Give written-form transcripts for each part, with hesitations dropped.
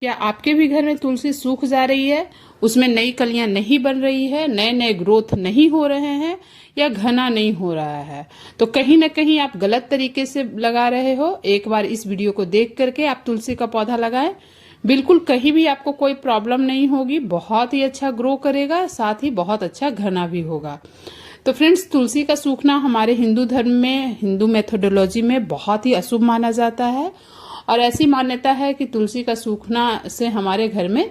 क्या आपके भी घर में तुलसी सूख जा रही है, उसमें नई कलियां नहीं बन रही है, नए नए ग्रोथ नहीं हो रहे हैं या घना नहीं हो रहा है? तो कहीं ना कहीं आप गलत तरीके से लगा रहे हो। एक बार इस वीडियो को देख करके आप तुलसी का पौधा लगाएं। बिल्कुल कहीं भी आपको कोई प्रॉब्लम नहीं होगी, बहुत ही अच्छा ग्रो करेगा, साथ ही बहुत अच्छा घना भी होगा। तो फ्रेंड्स, तुलसी का सूखना हमारे हिंदू धर्म में, हिंदू मेथोडोलॉजी में बहुत ही अशुभ माना जाता है और ऐसी मान्यता है कि तुलसी का सूखना से हमारे घर में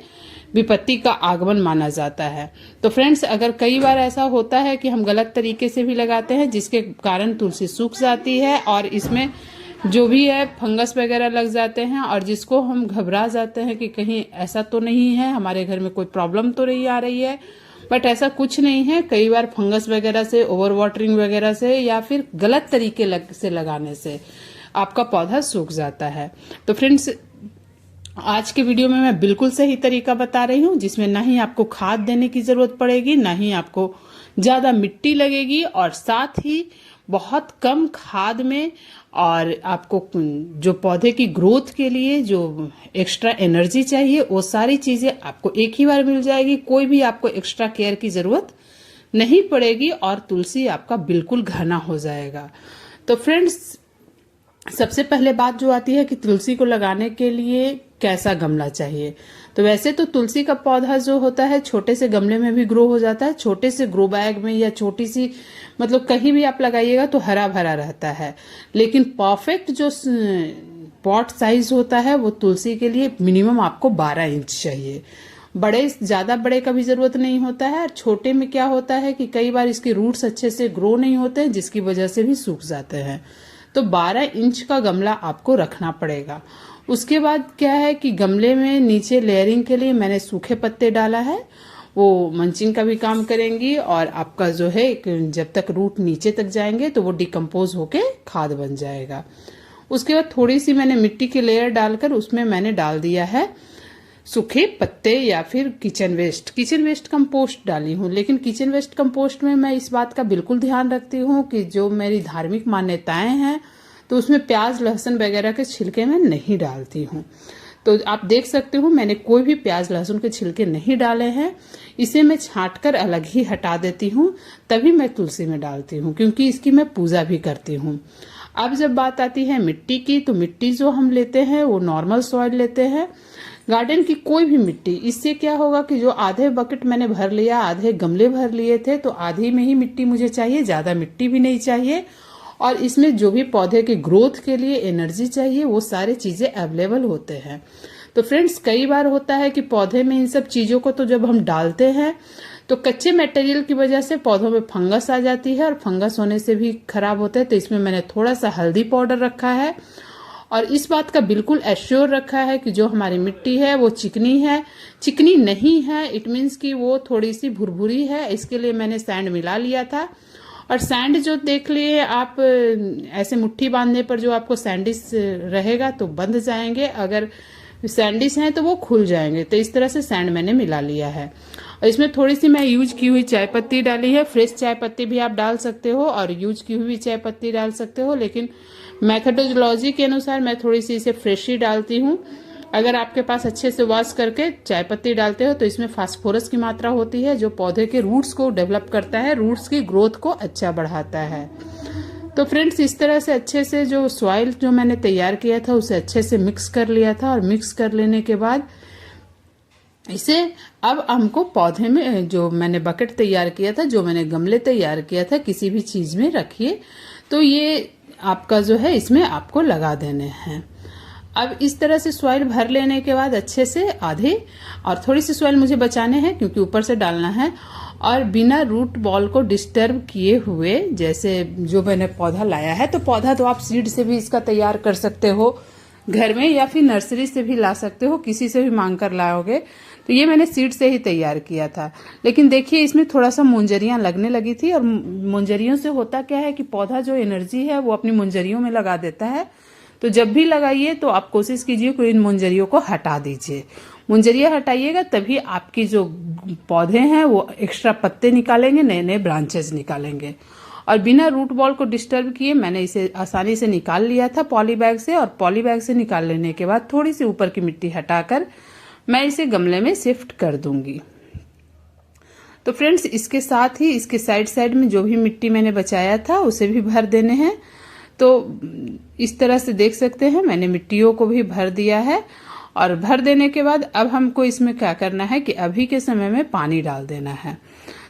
विपत्ति का आगमन माना जाता है। तो फ्रेंड्स, अगर कई बार ऐसा होता है कि हम गलत तरीके से भी लगाते हैं जिसके कारण तुलसी सूख जाती है और इसमें जो भी है फंगस वगैरह लग जाते हैं और जिसको हम घबरा जाते हैं कि कहीं ऐसा तो नहीं है, हमारे घर में कोई प्रॉब्लम तो नहीं आ रही है, बट ऐसा कुछ नहीं है। कई बार फंगस वगैरह से, ओवर वाटरिंग वगैरह से या फिर गलत तरीके से लगाने से आपका पौधा सूख जाता है। तो फ्रेंड्स, आज के वीडियो में मैं बिल्कुल सही तरीका बता रही हूँ जिसमें ना ही आपको खाद देने की जरूरत पड़ेगी, ना ही आपको ज्यादा मिट्टी लगेगी और साथ ही बहुत कम खाद में और आपको जो पौधे की ग्रोथ के लिए जो एक्स्ट्रा एनर्जी चाहिए वो सारी चीजें आपको एक ही बार मिल जाएगी। कोई भी आपको एक्स्ट्रा केयर की जरूरत नहीं पड़ेगी और तुलसी आपका बिल्कुल घना हो जाएगा। तो फ्रेंड्स, सबसे पहले बात जो आती है कि तुलसी को लगाने के लिए कैसा गमला चाहिए। तो वैसे तो तुलसी का पौधा जो होता है छोटे से गमले में भी ग्रो हो जाता है, छोटे से ग्रो बैग में या छोटी सी मतलब कहीं भी आप लगाइएगा तो हरा भरा रहता है। लेकिन परफेक्ट जो पॉट साइज होता है वो तुलसी के लिए मिनिमम आपको 12 इंच चाहिए। बड़े, ज्यादा बड़े का भी जरूरत नहीं होता है। और छोटे में क्या होता है कि कई बार इसके रूट्स अच्छे से ग्रो नहीं होते हैं जिसकी वजह से भी सूख जाते हैं। तो 12 इंच का गमला आपको रखना पड़ेगा। उसके बाद क्या है कि गमले में नीचे लेयरिंग के लिए मैंने सूखे पत्ते डाला है, वो मंचिंग का भी काम करेंगी और आपका जो है जब तक रूट नीचे तक जाएंगे तो वो डिकम्पोज होके खाद बन जाएगा। उसके बाद थोड़ी सी मैंने मिट्टी की लेयर डालकर उसमें मैंने डाल दिया है सूखे पत्ते या फिर किचन वेस्ट कंपोस्ट डाली हूँ। लेकिन किचन वेस्ट कंपोस्ट में मैं इस बात का बिल्कुल ध्यान रखती हूँ कि जो मेरी धार्मिक मान्यताएं हैं तो उसमें प्याज लहसुन वगैरह के छिलके मैं नहीं डालती हूँ। तो आप देख सकते हो मैंने कोई भी प्याज लहसुन के छिलके नहीं डाले हैं। इसे मैं छांटकर अलग ही हटा देती हूँ, तभी मैं तुलसी में डालती हूँ क्योंकि इसकी मैं पूजा भी करती हूँ। अब जब बात आती है मिट्टी की, तो मिट्टी जो हम लेते हैं वो नॉर्मल सॉइल लेते हैं, गार्डन की कोई भी मिट्टी। इससे क्या होगा कि जो आधे बकेट मैंने भर लिया, आधे गमले भर लिए थे, तो आधी में ही मिट्टी मुझे चाहिए, ज्यादा मिट्टी भी नहीं चाहिए। और इसमें जो भी पौधे के ग्रोथ के लिए एनर्जी चाहिए वो सारी चीजें अवेलेबल होते हैं। तो फ्रेंड्स, कई बार होता है कि पौधे में इन सब चीजों को तो जब हम डालते हैं तो कच्चे मटेरियल की वजह से पौधों में फंगस आ जाती है और फंगस होने से भी खराब होता है। तो इसमें मैंने थोड़ा सा हल्दी पाउडर रखा है और इस बात का बिल्कुल एश्योर रखा है कि जो हमारी मिट्टी है वो चिकनी है, चिकनी नहीं है, इट मीन्स कि वो थोड़ी सी भुरभुरी है। इसके लिए मैंने सैंड मिला लिया था और सैंड जो देख लिए आप, ऐसे मुट्ठी बांधने पर जो आपको सैंडिस रहेगा तो बंध जाएंगे, अगर सैंडिस हैं तो वो खुल जाएंगे। तो इस तरह से सैंड मैंने मिला लिया है और इसमें थोड़ी सी मैं यूज की हुई चाय पत्ती डाली है। फ्रेश चाय पत्ती भी आप डाल सकते हो और यूज की हुई चाय पत्ती डाल सकते हो, लेकिन मेथोडोलॉजी के अनुसार मैं थोड़ी सी इसे फ्रेश ही डालती हूँ। अगर आपके पास अच्छे से वॉश करके चाय पत्ती डालते हो तो इसमें फास्फोरस की मात्रा होती है जो पौधे के रूट्स को डेवलप करता है, रूट्स की ग्रोथ को अच्छा बढ़ाता है। तो फ्रेंड्स, इस तरह से अच्छे से जो सॉइल जो मैंने तैयार किया था उसे अच्छे से मिक्स कर लिया था और मिक्स कर लेने के बाद इसे अब हमको पौधे में, जो मैंने बकेट तैयार किया था, जो मैंने गमले तैयार किया था, किसी भी चीज में रखिए तो ये आपका जो है इसमें आपको लगा देने हैं। अब इस तरह से सॉइल भर लेने के बाद अच्छे से आधे और थोड़ी सी सॉइल मुझे बचाने हैं क्योंकि ऊपर से डालना है, और बिना रूट बॉल को डिस्टर्ब किए हुए, जैसे जो मैंने पौधा लाया है, तो पौधा तो आप सीड से भी इसका तैयार कर सकते हो घर में या फिर नर्सरी से भी ला सकते हो, किसी से भी मांग कर लाओगे। तो ये मैंने सीड से ही तैयार किया था, लेकिन देखिए इसमें थोड़ा सा मुंजरियां लगने लगी थी और मुंजरियों से होता क्या है कि पौधा जो एनर्जी है वो अपनी मुंजरियों में लगा देता है। तो जब भी लगाइए तो आप कोशिश कीजिए कि इन मुंजरियों को हटा दीजिए। मुंजरियां हटाइएगा तभी आपकी जो पौधे हैं वो एक्स्ट्रा पत्ते निकालेंगे, नए नए ब्रांचेस निकालेंगे। और बिना रूट बॉल को डिस्टर्ब किए मैंने इसे आसानी से निकाल लिया था पॉली बैग से, और पॉली बैग से निकाल लेने के बाद थोड़ी सी ऊपर की मिट्टी हटाकर मैं इसे गमले में शिफ्ट कर दूंगी। तो फ्रेंड्स, इसके साथ ही इसके साइड साइड में जो भी मिट्टी मैंने बचाया था उसे भी भर देने हैं। तो इस तरह से देख सकते हैं मैंने मिट्टियों को भी भर दिया है। और भर देने के बाद अब हमको इसमें क्या करना है कि अभी के समय में पानी डाल देना है।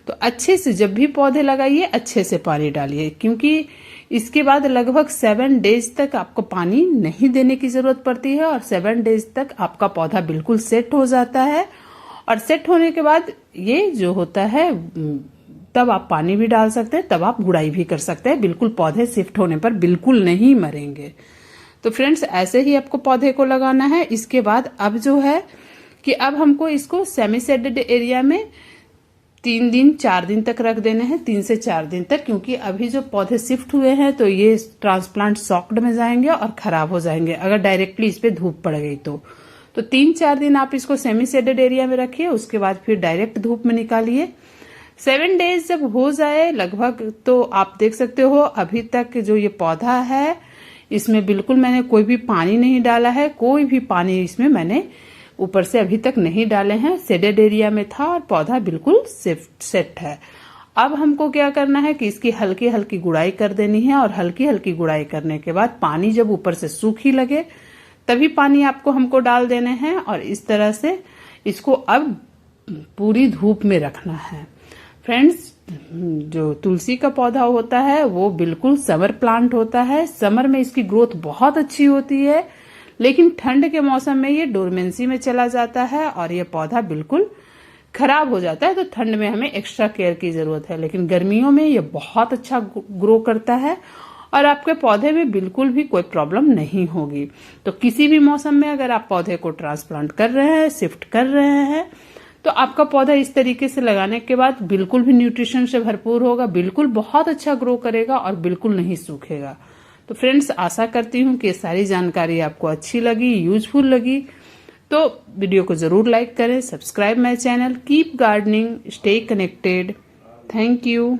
तो अच्छे से जब भी पौधे लगाइए अच्छे से पानी डालिए, क्योंकि इसके बाद लगभग 7 डेज तक आपको पानी नहीं देने की जरूरत पड़ती है और 7 डेज तक आपका पौधा बिल्कुल सेट हो जाता है। और सेट होने के बाद ये जो होता है तब आप पानी भी डाल सकते हैं, तब आप गुड़ाई भी कर सकते हैं। बिल्कुल पौधे शिफ्ट होने पर बिल्कुल नहीं मरेंगे। तो फ्रेंड्स, ऐसे ही आपको पौधे को लगाना है। इसके बाद अब जो है कि अब हमको इसको सेमी शेडेड एरिया में 3 दिन 4 दिन तक रख देने हैं, 3 से 4 दिन तक, क्योंकि अभी जो पौधे शिफ्ट हुए हैं तो ये ट्रांसप्लांट सॉक्ड में जाएंगे और खराब हो जाएंगे अगर डायरेक्टली इस पे धूप पड़ गई तो 3-4 दिन आप इसको सेमी शेडेड एरिया में रखिए। उसके बाद फिर डायरेक्ट धूप में निकालिए। 7 डेज जब हो जाए लगभग, तो आप देख सकते हो अभी तक जो ये पौधा है इसमें बिल्कुल मैंने कोई भी पानी नहीं डाला है। कोई भी पानी इसमें मैंने ऊपर से अभी तक नहीं डाले हैं। शेडेड एरिया में था और पौधा बिल्कुल सेट है। अब हमको क्या करना है कि इसकी हल्की हल्की गुड़ाई कर देनी है। और हल्की हल्की गुड़ाई करने के बाद पानी जब ऊपर से सूखी लगे तभी पानी आपको हमको डाल देने हैं। और इस तरह से इसको अब पूरी धूप में रखना है। फ्रेंड्स, जो तुलसी का पौधा होता है वो बिल्कुल समर प्लांट होता है। समर में इसकी ग्रोथ बहुत अच्छी होती है, लेकिन ठंड के मौसम में ये डोरमेंसी में चला जाता है और ये पौधा बिल्कुल खराब हो जाता है। तो ठंड में हमें एक्स्ट्रा केयर की जरूरत है, लेकिन गर्मियों में ये बहुत अच्छा ग्रो करता है और आपके पौधे में बिल्कुल भी कोई प्रॉब्लम नहीं होगी। तो किसी भी मौसम में अगर आप पौधे को ट्रांसप्लांट कर रहे हैं, शिफ्ट कर रहे हैं, तो आपका पौधा इस तरीके से लगाने के बाद बिल्कुल भी न्यूट्रिशन से भरपूर होगा, बिल्कुल बहुत अच्छा ग्रो करेगा और बिल्कुल नहीं सूखेगा। तो फ्रेंड्स, आशा करती हूँ कि ये सारी जानकारी आपको अच्छी लगी, यूजफुल लगी। तो वीडियो को जरूर लाइक करें, subscribe my channel, keep gardening, stay connected. Thank you.